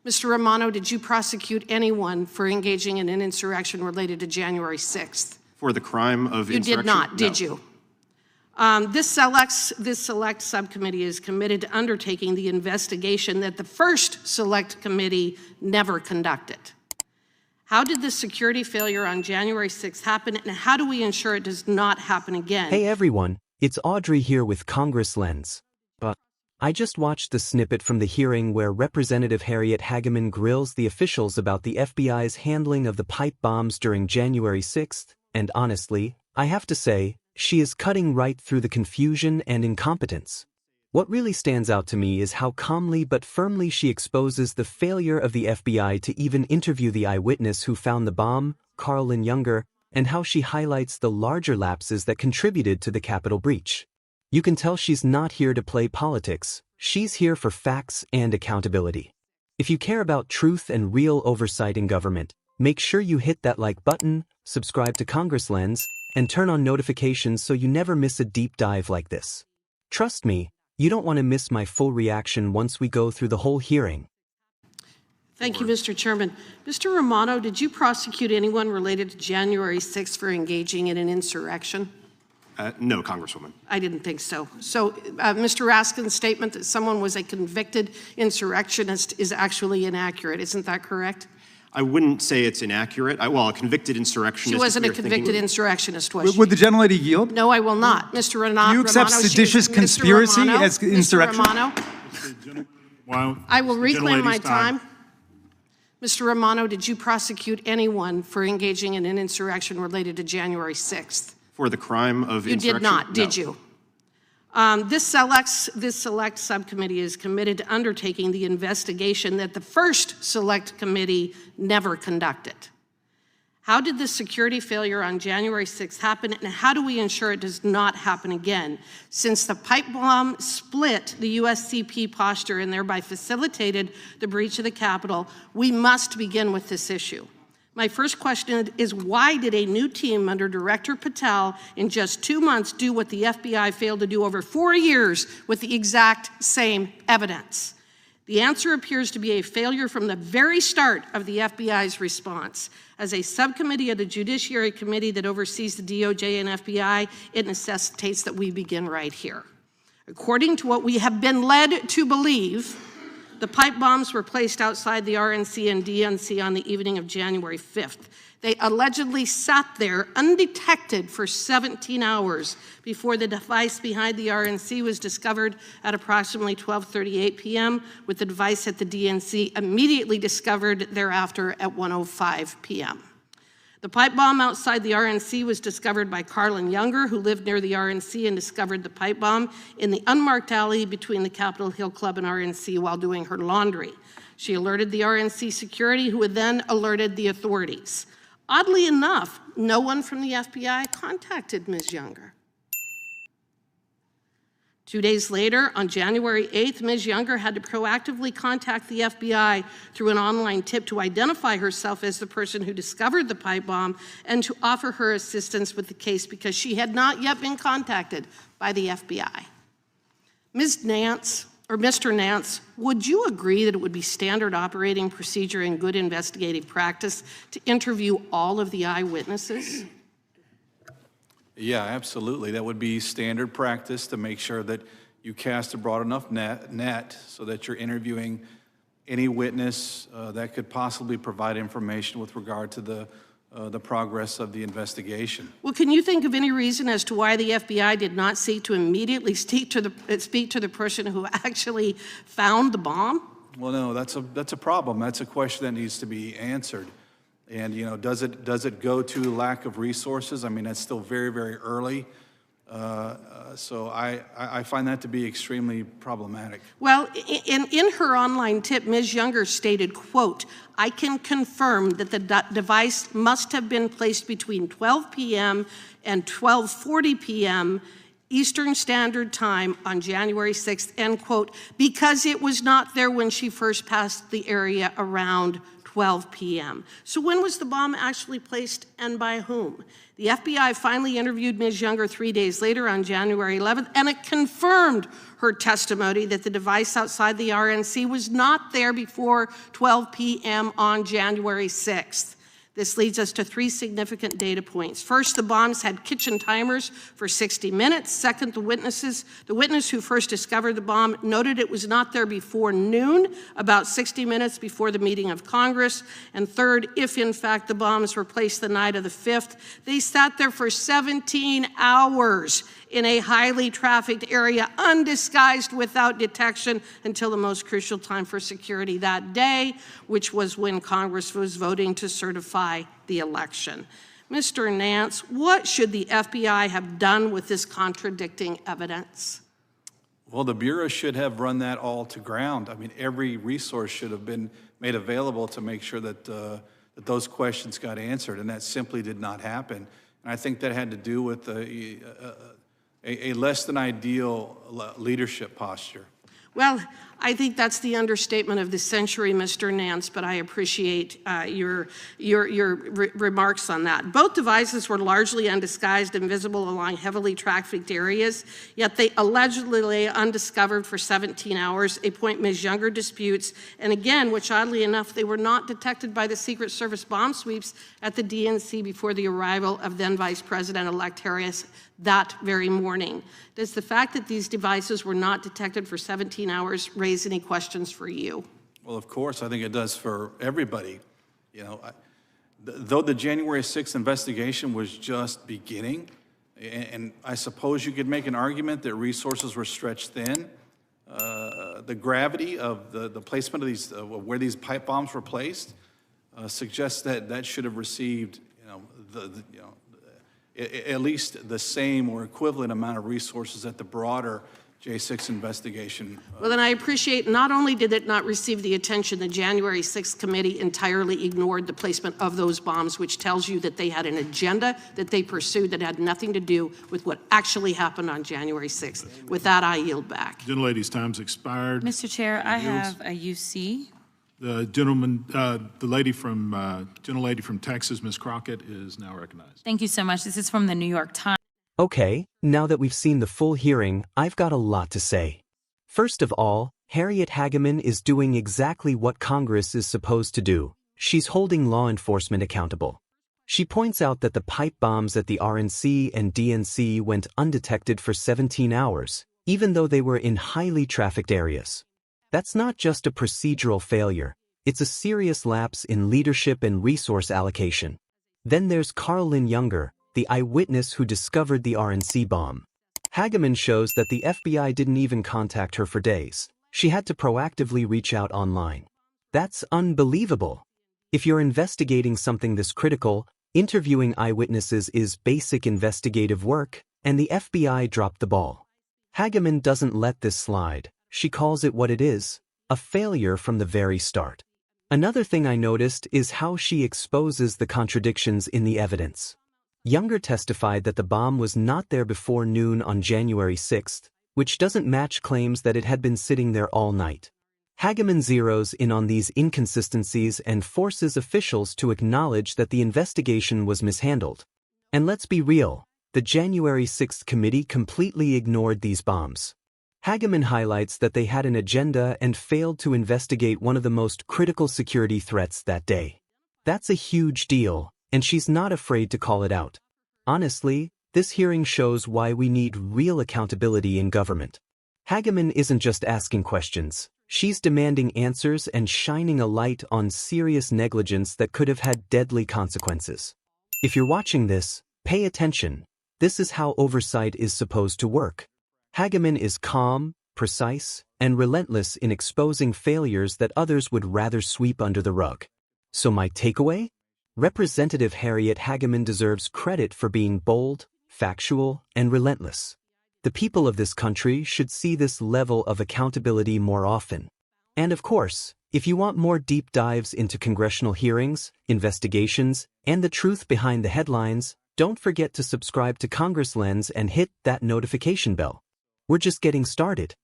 Mr. Romano, did you prosecute anyone for engaging in an insurrection related to January 6th? For the crime of insurrection? You did not, No. did you? This select subcommittee is committed to undertaking the investigation that the first select committee never conducted. How did this security failure on January 6th happen, and how do we ensure it does not happen again? Hey everyone, it's Audrey here with Congress Lens. I just watched the snippet from the hearing where Representative Harriet Hageman grills the officials about the FBI's handling of the pipe bombs during January 6th, and honestly, I have to say, she is cutting right through the confusion and incompetence. What really stands out to me is how calmly but firmly she exposes the failure of the FBI to even interview the eyewitness who found the bomb, Carlin Younger, and how she highlights the larger lapses that contributed to the Capitol breach. You can tell she's not here to play politics, she's here for facts and accountability. If you care about truth and real oversight in government, make sure you hit that like button, subscribe to Congress Lens, and turn on notifications so you never miss a deep dive like this. Trust me, you don't want to miss my full reaction once we go through the whole hearing. Thank you, Mr. Chairman. Mr. Romano, did you prosecute anyone related to January 6th for engaging in an insurrection? No, Congresswoman. I didn't think so. So Mr. Raskin's statement that someone was a convicted insurrectionist is actually inaccurate. Isn't that correct? I wouldn't say it's inaccurate. Well, a convicted insurrectionist. She wasn't a convicted insurrectionist, was she? Would the gentlelady yield? No, I will not. Mr. Romano. Do you accept seditious conspiracy as insurrection? Mr. Romano, I will reclaim my time. Mr. Romano, did you prosecute anyone for engaging in an insurrection related to January 6th? For the crime of insurrection? You did not, did you? This select subcommittee is committed to undertaking the investigation that the first select committee never conducted. How did this security failure on January 6th happen, and how do we ensure it does not happen again? Since the pipe bomb split the USCP posture and thereby facilitated the breach of the Capitol, we must begin with this issue. My first question is, why did a new team under Director Patel in just 2 months do what the FBI failed to do over 4 years with the exact same evidence? The answer appears to be a failure from the very start of the FBI's response. As a subcommittee of the Judiciary Committee that oversees the DOJ and FBI, it necessitates that we begin right here. According to what we have been led to believe, the pipe bombs were placed outside the RNC and DNC on the evening of January 5th. They allegedly sat there undetected for 17 hours before the device behind the RNC was discovered at approximately 12:38 p.m., with the device at the DNC immediately discovered thereafter at 1:05 p.m. The pipe bomb outside the RNC was discovered by Carlin Younger, who lived near the RNC and discovered the pipe bomb in the unmarked alley between the Capitol Hill Club and RNC while doing her laundry. She alerted the RNC security, who had then alerted the authorities. Oddly enough, no one from the FBI contacted Ms. Younger. 2 days later, on January 8th, Ms. Younger had to proactively contact the FBI through an online tip to identify herself as the person who discovered the pipe bomb and to offer her assistance with the case because she had not yet been contacted by the FBI. Ms. Nance, or Mr. Nance, would you agree that it would be standard operating procedure and good investigative practice to interview all of the eyewitnesses? Yeah, absolutely. That would be standard practice to make sure that you cast a broad enough net so that you're interviewing any witness that could possibly provide information with regard to the progress of the investigation. Well, can you think of any reason as to why the FBI did not seek to immediately speak to the person who actually found the bomb? Well, no, that's a problem. That's a question that needs to be answered. And, you know, does it go to lack of resources? I mean, that's still very, very early. So I find that to be extremely problematic. Well, in her online tip, Ms. Younger stated, quote, "I can confirm that the device must have been placed between 12 p.m. and 12:40 p.m. Eastern Standard Time on January 6th, end quote, because it was not there when she first passed the area around 12 p.m. So when was the bomb actually placed and by whom? The FBI finally interviewed Ms. Younger 3 days later on January 11th, and it confirmed her testimony that the device outside the RNC was not there before 12 p.m. on January 6th. This leads us to 3 significant data points. First, the bombs had kitchen timers for 60 minutes. Second, the witness who first discovered the bomb noted it was not there before noon, about 60 minutes before the meeting of Congress. And third, if in fact the bombs were placed the night of the 5th, they sat there for 17 hours in a highly trafficked area, undisguised, without detection, until the most crucial time for security that day, which was when Congress was voting to certify the election. Mr. Nance, what should the FBI have done with this contradicting evidence? Well, the Bureau should have run that all to ground. I mean, every resource should have been made available to make sure that, that those questions got answered, and that simply did not happen. And I think that had to do with a less than ideal leadership posture. Well, I think that's the understatement of the century, Mr. Nance, but I appreciate your remarks on that. Both devices were largely undisguised and visible along heavily trafficked areas, yet they allegedly lay undiscovered for 17 hours, a point Ms. Younger disputes, and again, which oddly enough, they were not detected by the Secret Service bomb sweeps at the DNC before the arrival of then Vice President-elect Harriet that very morning. Does the fact that these devices were not detected for 17 hours raise any questions for you? Well, of course, I think it does for everybody. You know, though the January 6th investigation was just beginning, and I suppose you could make an argument that resources were stretched thin, the gravity of the placement of these, where these pipe bombs were placed, suggests that that should have received, at least the same or equivalent amount of resources that the broader J6 investigation. Well, then I appreciate not only did it not receive the attention, the January 6th committee entirely ignored the placement of those bombs, which tells you that they had an agenda that they pursued that had nothing to do with what actually happened on January 6th. With that, I yield back. Gentlelady's time's expired. Mr. Chair, I have a UC. The gentleman, gentlelady from Texas, Ms. Crockett, is now recognized. Thank you so much. This is from the New York Times. Okay, now that we've seen the full hearing, I've got a lot to say. First of all, Harriet Hageman is doing exactly what Congress is supposed to do. She's holding law enforcement accountable. She points out that the pipe bombs at the RNC and DNC went undetected for 17 hours, even though they were in highly trafficked areas. That's not just a procedural failure, it's a serious lapse in leadership and resource allocation. Then there's Carolyn Younger, the eyewitness who discovered the RNC bomb. Hageman shows that the FBI didn't even contact her for days. She had to proactively reach out online. That's unbelievable. If you're investigating something this critical, interviewing eyewitnesses is basic investigative work, and the FBI dropped the ball. Hageman doesn't let this slide. She calls it what it is, a failure from the very start. Another thing I noticed is how she exposes the contradictions in the evidence. Younger testified that the bomb was not there before noon on January 6th, which doesn't match claims that it had been sitting there all night. Hageman zeroes in on these inconsistencies and forces officials to acknowledge that the investigation was mishandled. And let's be real, the January 6th committee completely ignored these bombs. Hageman highlights that they had an agenda and failed to investigate one of the most critical security threats that day. That's a huge deal, and she's not afraid to call it out. Honestly, this hearing shows why we need real accountability in government. Hageman isn't just asking questions. She's demanding answers and shining a light on serious negligence that could have had deadly consequences. If you're watching this, pay attention. This is how oversight is supposed to work. Hageman is calm, precise, and relentless in exposing failures that others would rather sweep under the rug. So my takeaway? Representative Harriet Hageman deserves credit for being bold, factual, and relentless. The people of this country should see this level of accountability more often. And of course, if you want more deep dives into congressional hearings, investigations, and the truth behind the headlines, don't forget to subscribe to Congress Lens and hit that notification bell. We're just getting started.